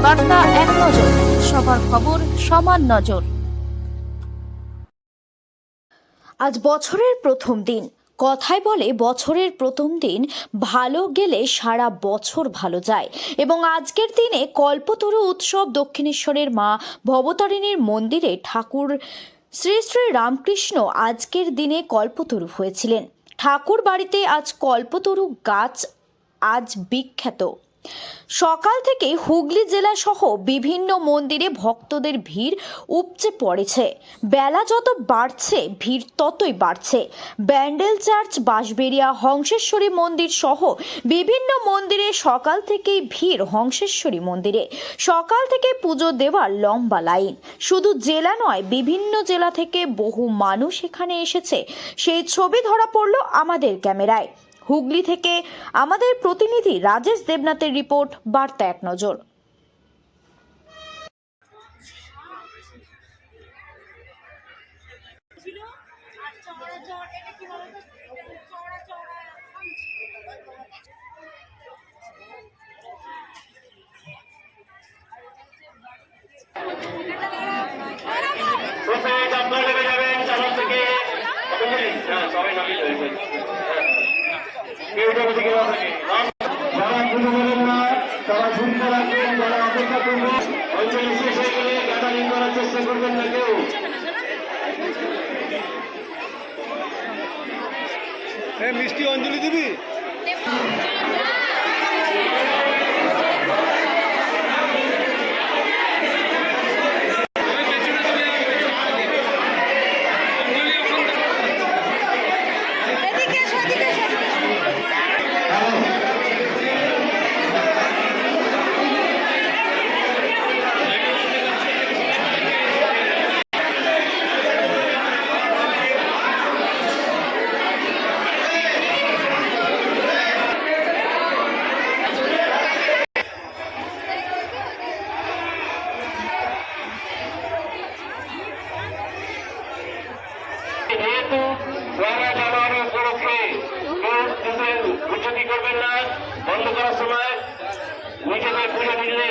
বার্তা এক নজর, সবার খবর সমান নজর। আজ বছরের প্রথম দিন। কথায় বলে বছরের প্রথম দিন ভালো গেলে সারা বছর ভালো যায়, এবং আজকের দিনে কল্পতরু উৎসব দক্ষিণেশ্বরের মা ভবতারিণীর মন্দিরে ঠাকুর শ্রী শ্রী রামকৃষ্ণ আজকের দিনে কল্পতরু হয়েছিলেন। ঠাকুর বাড়িতে আজ কল্পতরু গাছ আজ বিখ্যাত। সকাল থেকে হুগলি জেলা সহ বিভিন্ন মন্দিরে ভক্তদের ভিড় উপচে পড়েছে। বেলা যত বাড়ছে ভিড় ততই বাড়ছে। ব্যান্ডেল চার্চ, বাঁশবেড়িয়া, হংসেশ্বরী মন্দির সহ বিভিন্ন মন্দিরে সকাল থেকেই ভিড়। হংসেশ্বরী মন্দিরে সকাল থেকে পুজো দেওয়ার লম্বা লাইন। শুধু জেলা নয়, বিভিন্ন জেলা থেকে বহু মানুষ এখানে এসেছে, সেই ছবি ধরা পড়ল আমাদের ক্যামেরায়। হুগলি থেকে আমাদের প্রতিনিধি রাজেশ দেবনাথের রিপোর্ট, বার্তা এক নজর। তারা শুনতে রাখবেন, যারা অপেক্ষা করবেন অঞ্চলে শেষ হয়ে গেলে গ্যাদারিং করার চেষ্টা করবেন না কেউ। মিষ্টি অঞ্জলি দিবি। যেহেতু রানা জানানো উপলক্ষে উচ্চতি করবেন না, বন্ধ করার সময় নিজেদের পুজো নিজেদের